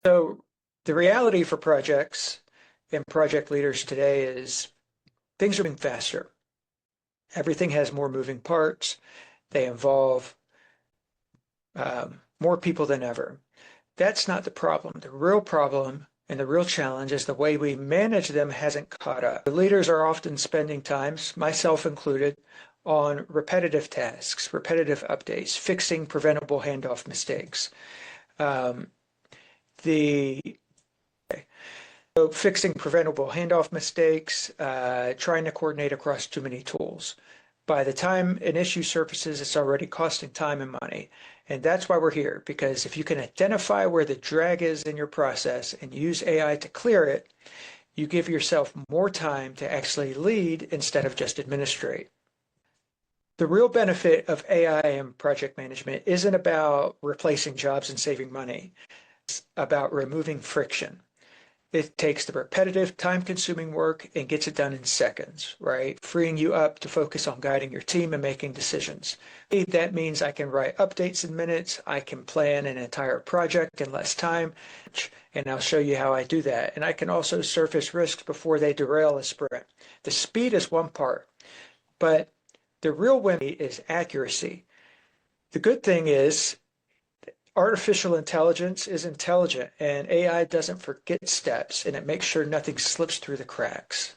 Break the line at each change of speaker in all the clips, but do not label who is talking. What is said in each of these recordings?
So the reality for projects and project leaders today is things are moving faster. Everything has more moving parts. They involve more people than ever. That's not the problem. The real problem and the real challenge is the way we manage them hasn't caught up. The leaders are often spending times, myself included, on repetitive tasks, repetitive updates, fixing preventable handoff mistakes. Um, the So fixing preventable handoff mistakes, trying to coordinate across too many tools. By the time an issue surfaces, it's already costing time and money. And that's why we're here, because if you can identify where the drag is in your process and use AI to clear it, you give yourself more time to actually lead instead of just administrate. The real benefit of AI in project management isn't about replacing jobs and saving money. It's about removing friction. It takes the repetitive, time-consuming work and gets it done in seconds, right? Freeing you up to focus on guiding your team and making decisions. That means I can write updates in minutes, I can plan an entire project in less time, and I'll show you how I do that. And I can also surface risks before they derail a sprint. The speed is one part, but the real win is accuracy. The good thing is artificial intelligence is intelligent, and AI doesn't forget steps, and it makes sure nothing slips through the cracks.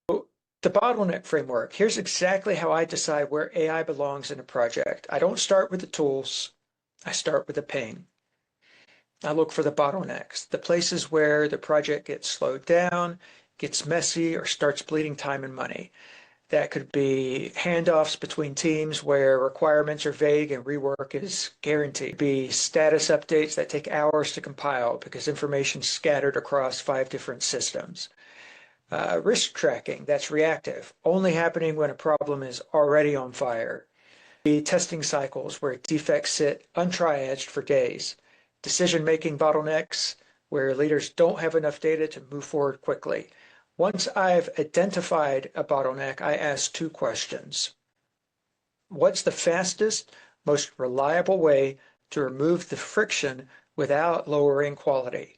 So the bottleneck framework, here's exactly how I decide where AI belongs in a project. I don't start with the tools, I start with the pain. I look for the bottlenecks, the places where the project gets slowed down, gets messy, or starts bleeding time and money. That could be handoffs between teams where requirements are vague and rework is guaranteed. It could be status updates that take hours to compile because information's scattered across 5 different systems. Risk tracking, that's reactive, only happening when a problem is already on fire. The testing cycles where defects sit untriaged for days. Decision-making bottlenecks where leaders don't have enough data to move forward quickly. Once I've identified a bottleneck, I ask 2 questions. What's the fastest, most reliable way to remove the friction without lowering quality?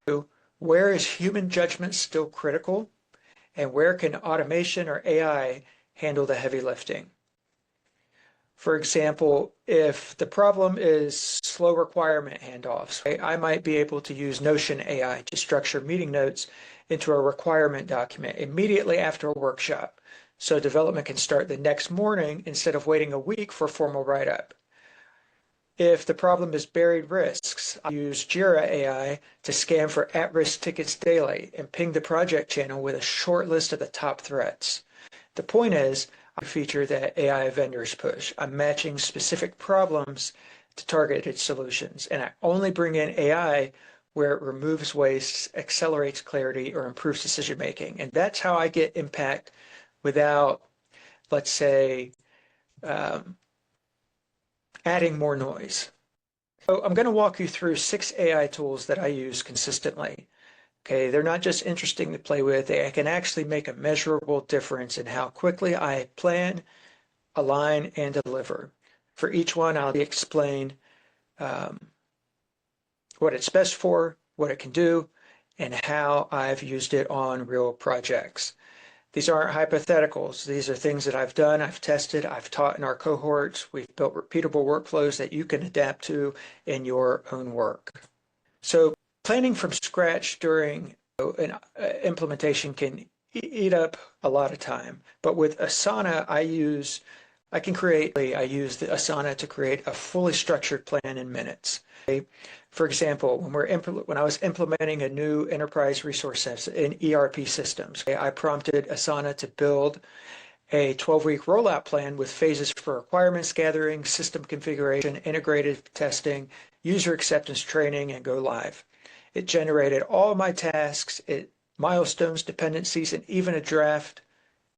2, where is human judgment still critical? And where can automation or AI handle the heavy lifting? For example, if the problem is slow requirement handoffs, I might be able to use Notion AI to structure meeting notes into a requirement document immediately after a workshop, so development can start the next morning instead of waiting a week for formal write-up. If the problem is buried risks, I use Jira AI to scan for at-risk tickets daily and ping the project channel with a short list of the top threats. The point is, a feature that AI vendors push. I'm matching specific problems to targeted solutions, and I only bring in AI where it removes waste, accelerates clarity, or improves decision making. And that's how I get impact without, let's say, adding more noise. So I'm going to walk you through 6 AI tools that I use consistently. Okay, they're not just interesting to play with, they can actually make a measurable difference in how quickly I plan, align, and deliver. For each one, I'll explain what it's best for, what it can do, and how I've used it on real projects. These aren't hypotheticals. These are things that I've done, I've tested, I've taught in our cohorts. We've built repeatable workflows that you can adapt to in your own work. So planning from scratch during an implementation can eat up a lot of time. But with Asana, I use the Asana to create a fully structured plan in minutes. For example, when I was implementing a new enterprise resource in ERP systems, I prompted Asana to build a 12-week rollout plan with phases for requirements gathering, system configuration, integrated testing, user acceptance training, and go live. It generated all my tasks, milestones, dependencies, and even a draft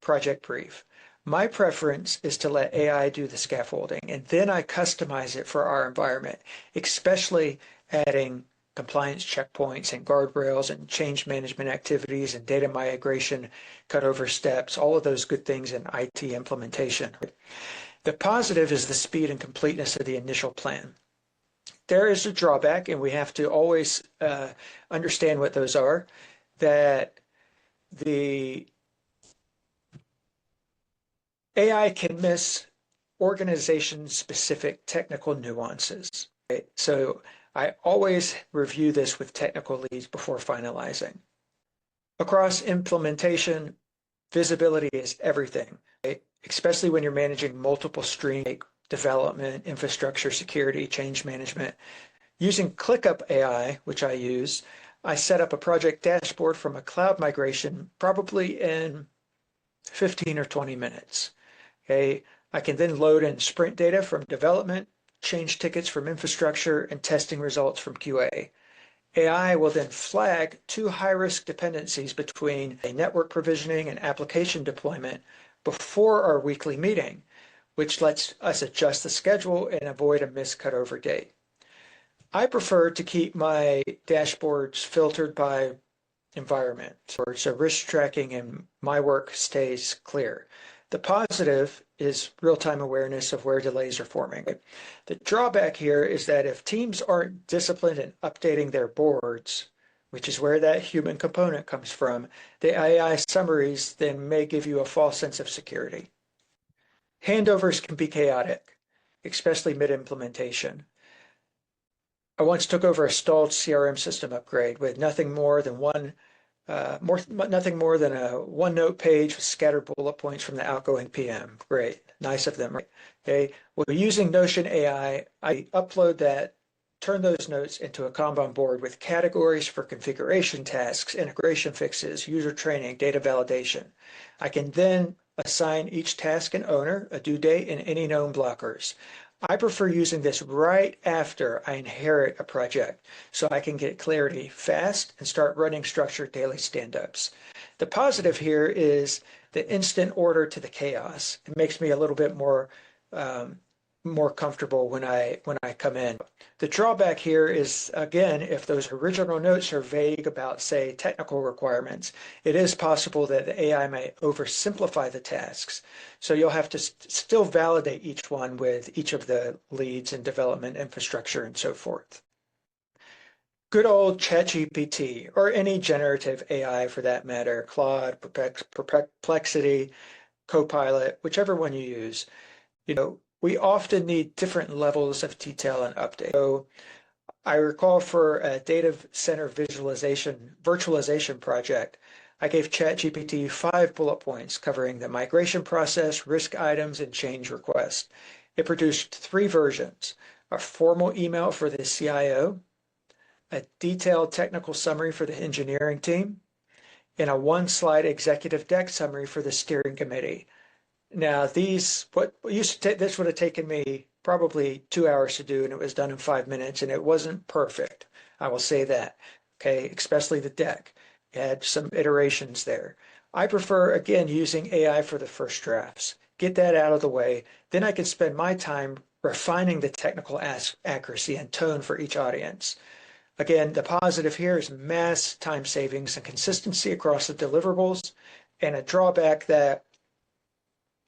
project brief. My preference is to let AI do the scaffolding, and then I customize it for our environment, especially adding compliance checkpoints and guardrails and change management activities and data migration cutover steps, all of those good things in IT implementation. The positive is the speed and completeness of the initial plan. there is a drawback, and we have to always understand what those are, that the AI can miss organization-specific technical nuances. Right? So I always review this with technical leads before finalizing. Across implementation, visibility is everything, right? Especially when you're managing multiple streams, like development, infrastructure, security, change management. Using ClickUp AI, which I use, I set up a project dashboard from a cloud migration probably in 15 or 20 minutes. Okay, I can then load in sprint data from development, change tickets from infrastructure, and testing results from QA. AI will then flag two high-risk dependencies between a network provisioning and application deployment before our weekly meeting, which lets us adjust the schedule and avoid a missed cutover date. I prefer to keep my dashboards filtered by environment, so risk tracking and my work stays clear. The positive is real-time awareness of where delays are forming. The drawback here is that if teams aren't disciplined in updating their boards, which is where that human component comes from, the AI summaries then may give you a false sense of security. Handovers can be chaotic, especially mid-implementation. I once took over a stalled CRM system upgrade with nothing more than a one-note page with scattered bullet points from the outgoing PM. Great, nice of them, right? Okay, well, using Notion AI, I upload that, turn those notes into a Kanban board with categories for configuration tasks, integration fixes, user training, data validation. I can then assign each task an owner, a due date, and any known blockers. I prefer using this right after I inherit a project so I can get clarity fast and start running structured daily stand-ups. The positive here is the instant order to the chaos. It makes me a little bit more comfortable when I come in. The drawback here is, again, if those original notes are vague about, say, technical requirements, it is possible that the AI may oversimplify the tasks. So you'll have to still validate each one with each of the leads in development, infrastructure, and so forth. Good old ChatGPT, or any generative AI for that matter, Claude, Perplexity, Copilot, whichever one you use, we often need different levels of detail and update. So I recall for a data center virtualization project, I gave ChatGPT 5 bullet points covering the migration process, risk items, and change requests. It produced 3 versions: a formal email for the CIO, a detailed technical summary for the engineering team, and a 1-slide executive deck summary for the steering committee. Now, this would have taken me probably 2 hours to do, and it was done in 5 minutes, and it wasn't perfect. I will say that, okay, especially the deck. It had some iterations there. I prefer, again, using AI for the first drafts. Get that out of the way. Then I can spend my time refining the technical accuracy and tone for each audience. Again, the positive here is mass time savings and consistency across the deliverables, and a drawback that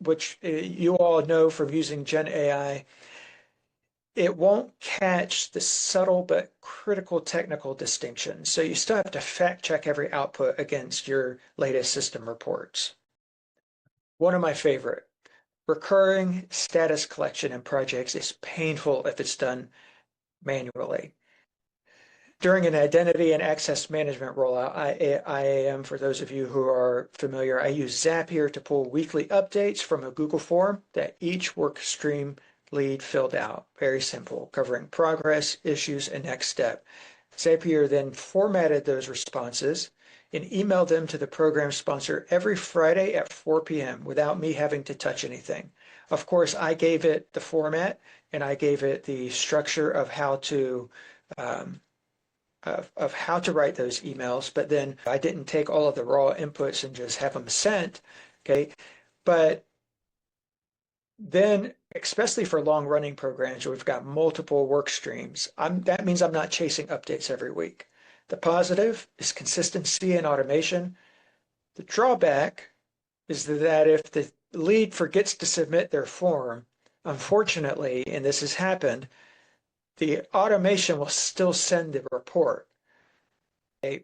which you all know from using Gen AI, it won't catch the subtle but critical technical distinctions. So you still have to fact check every output against your latest system reports. One of my favorite, recurring status collection in projects is painful if it's done manually. During an identity and access management rollout, IAM, for those of you who are familiar, I use Zapier to pull weekly updates from a Google form that each work stream lead filled out. Very simple, covering progress, issues, and next step. Zapier then formatted those responses and emailed them to the program sponsor every Friday at 4 p.m. without me having to touch anything. Of course, I gave it the format and I gave it the structure of how to write those emails, but then I didn't take all of the raw inputs and just have them sent, okay? But then, especially for long-running programs where we've got multiple work streams, that means I'm not chasing updates every week. The positive is consistency and automation. The drawback is that if the lead forgets to submit their form, unfortunately, and this has happened, the automation will still send the report,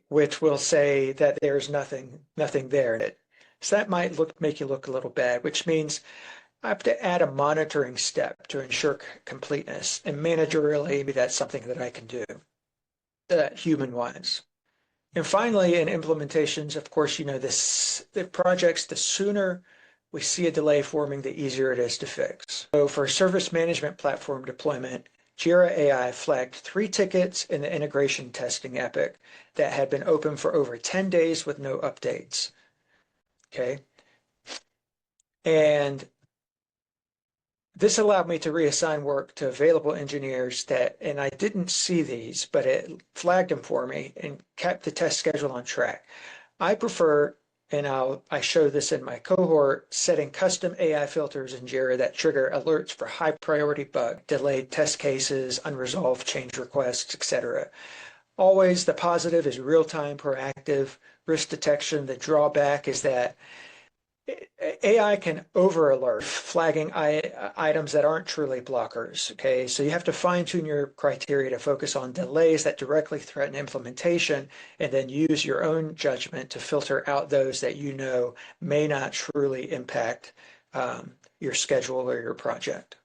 which will say that there's nothing there. So that might make you look a little bad, which means I have to add a monitoring step to ensure completeness. And managerially, maybe that's something that I can do, human-wise. And finally, in implementations, of course, the projects, the sooner we see a delay forming, the easier it is to fix. So for service management platform deployment, Jira AI flagged 3 tickets in the integration testing epic that had been open for over 10 days with no updates. Okay. And this allowed me to reassign work to available engineers and I didn't see these, but it flagged them for me and kept the test schedule on track. I prefer, and I show this in my cohort, setting custom AI filters in Jira that trigger alerts for high priority bug, delayed test cases, unresolved change requests, etc. Always the positive is real-time, proactive risk detection. The drawback is that AI can over alert, flagging items that aren't truly blockers. Okay, so you have to fine tune your criteria to focus on delays that directly threaten implementation and then use your own judgment to filter out those that you know may not truly impact your schedule or your project.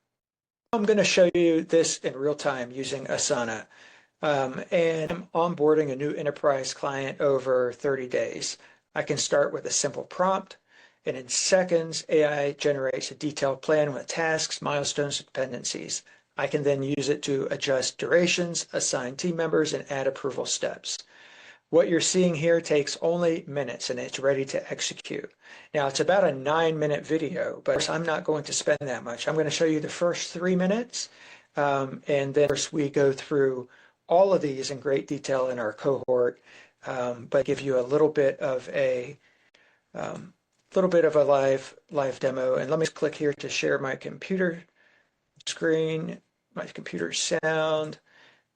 I'm going to show you this in real time using Asana. And I'm onboarding a new enterprise client over 30 days. I can start with a simple prompt, and in seconds, AI generates a detailed plan with tasks, milestones, and dependencies. I can then use it to adjust durations, assign team members, and add approval steps. What you're seeing here takes only minutes and it's ready to execute. Now, it's about a 9-minute video, but I'm not going to spend that much. I'm going to show you the first 3 minutes, and then we go through all of these in great detail in our cohort, but give you a little bit of a live demo. And let me click here to share my computer screen, my computer sound,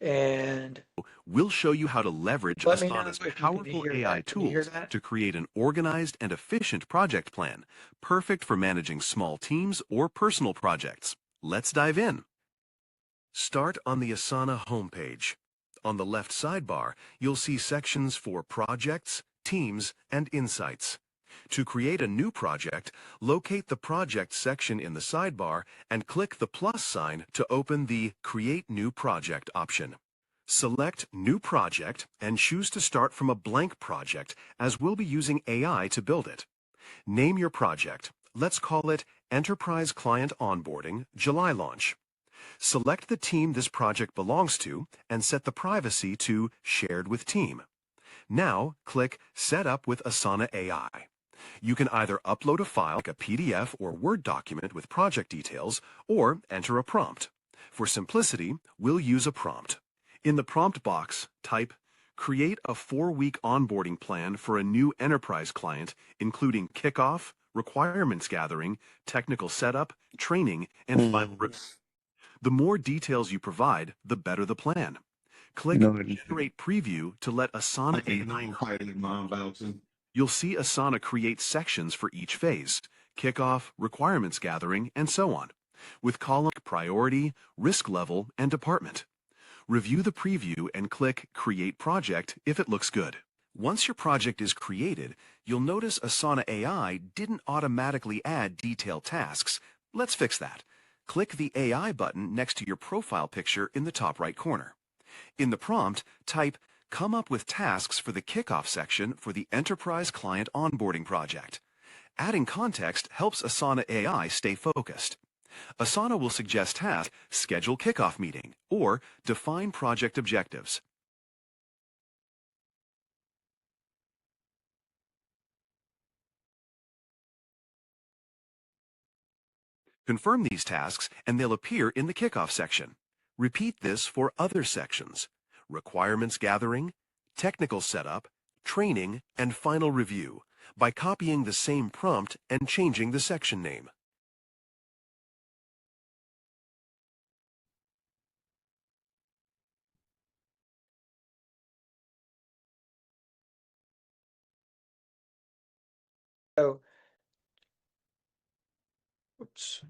and
we'll show you how to leverage
let me know
Asana's
if you can
powerful
hear
AI
that. Can you hear
tools
that?
to create an organized and efficient project plan, perfect for managing small teams or personal projects. Let's dive in. Start on the Asana homepage. On the left sidebar, you'll see sections for projects, teams, and insights. To create a new project, locate the project section in the sidebar and click the plus sign to open the Create New Project option. Select New Project and choose to start from a blank project, as we'll be using AI to build it. Name your project. Let's call it Enterprise Client Onboarding July Launch. Select the team this project belongs to and set the privacy to Shared with Team. Now, click Set Up with Asana AI. You can either upload a file like a PDF or Word document with project details, or enter a prompt. For simplicity, we'll use a prompt. In the prompt box, type, "Create a 4-week onboarding plan for a new enterprise client, including kickoff, requirements gathering, technical setup, training, and final review." The more details you provide, the better the plan. Click Generate Preview to let Asana AI. You'll see Asana create sections for each phase, kickoff, requirements gathering, and so on, with columns like priority, risk level, and department. Review the preview and click Create Project if it looks good. Once your project is created, you'll notice Asana AI didn't automatically add detailed tasks. Let's fix that. Click the AI button next to your profile picture in the top right corner. In the prompt, type, "Come up with tasks for the kickoff section for the Enterprise Client Onboarding Project." Adding context helps Asana AI stay focused. Asana will suggest tasks, schedule kickoff meeting, or define project objectives. Confirm these tasks and they'll appear in the kickoff section. Repeat this for other sections: requirements gathering, technical setup, training, and final review, by copying the same prompt and changing the section name.
So, oops.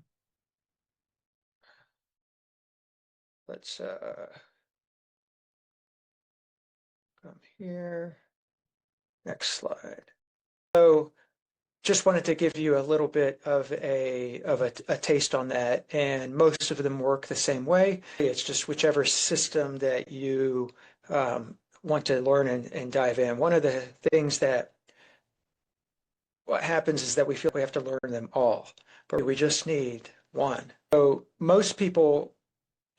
let's come here. Next slide. So just wanted to give you a little bit of a taste on that, and most of them work the same way. It's just whichever system that you want to learn and dive in. One of the things that what happens is that we feel we have to learn them all, but we just need one. So most people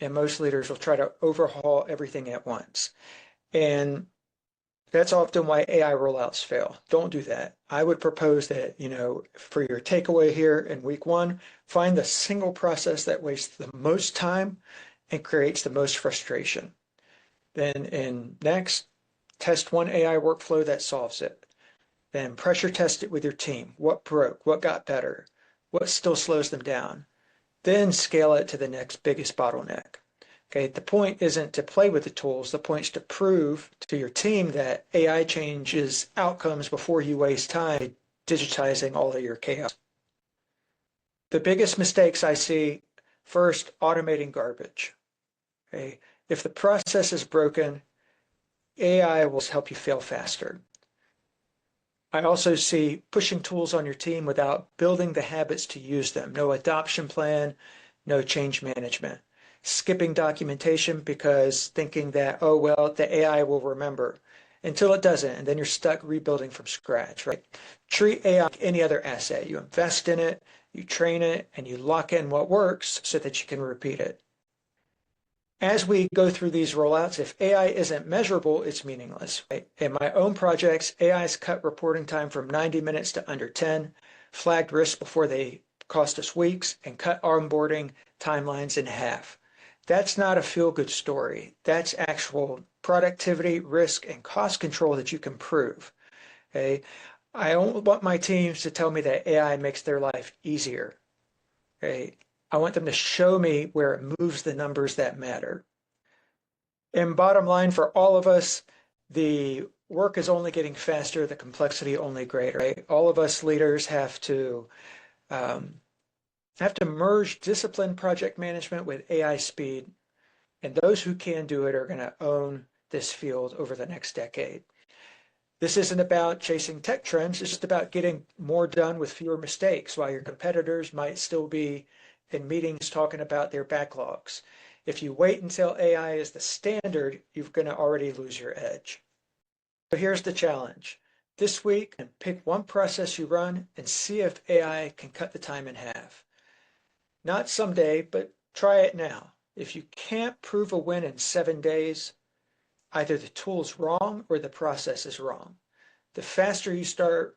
and most leaders will try to overhaul everything at once. And that's often why AI rollouts fail. Don't do that. I would propose that, for your takeaway here in week 1, find the single process that wastes the most time and creates the most frustration. Then next, test one AI workflow that solves it. Then pressure test it with your team. What broke? What got better? What still slows them down? Then scale it to the next biggest bottleneck. Okay, the point isn't to play with the tools. The point is to prove to your team that AI changes outcomes before you waste time digitizing all of your chaos. The biggest mistakes I see, first, automating garbage. Okay, if the process is broken, AI will help you fail faster. I also see pushing tools on your team without building the habits to use them. No adoption plan, no change management. Skipping documentation because thinking that, oh, well, the AI will remember until it doesn't. And then you're stuck rebuilding from scratch, right? Treat AI like any other asset. You invest in it, you train it, and you lock in what works so that you can repeat it. As we go through these rollouts, if AI isn't measurable, it's meaningless. Right? In my own projects, AI has cut reporting time from 90 minutes to under 10, flagged risks before they cost us weeks, and cut onboarding timelines in half. That's not a feel-good story. That's actual productivity, risk, and cost control that you can prove. Okay? I don't want my teams to tell me that AI makes their life easier. Okay? I want them to show me where it moves the numbers that matter. And bottom line for all of us, the work is only getting faster, the complexity only greater. Right? All of us leaders have to merge disciplined project management with AI speed, and those who can do it are going to own this field over the next decade. This isn't about chasing tech trends, it's just about getting more done with fewer mistakes while your competitors might still be in meetings talking about their backlogs. If you wait until AI is the standard, you're going to already lose your edge. So here's the challenge. This week, pick one process you run and see if AI can cut the time in half. Not someday, but try it now. If you can't prove a win in 7 days, either the tool's wrong or the process is wrong. The faster you start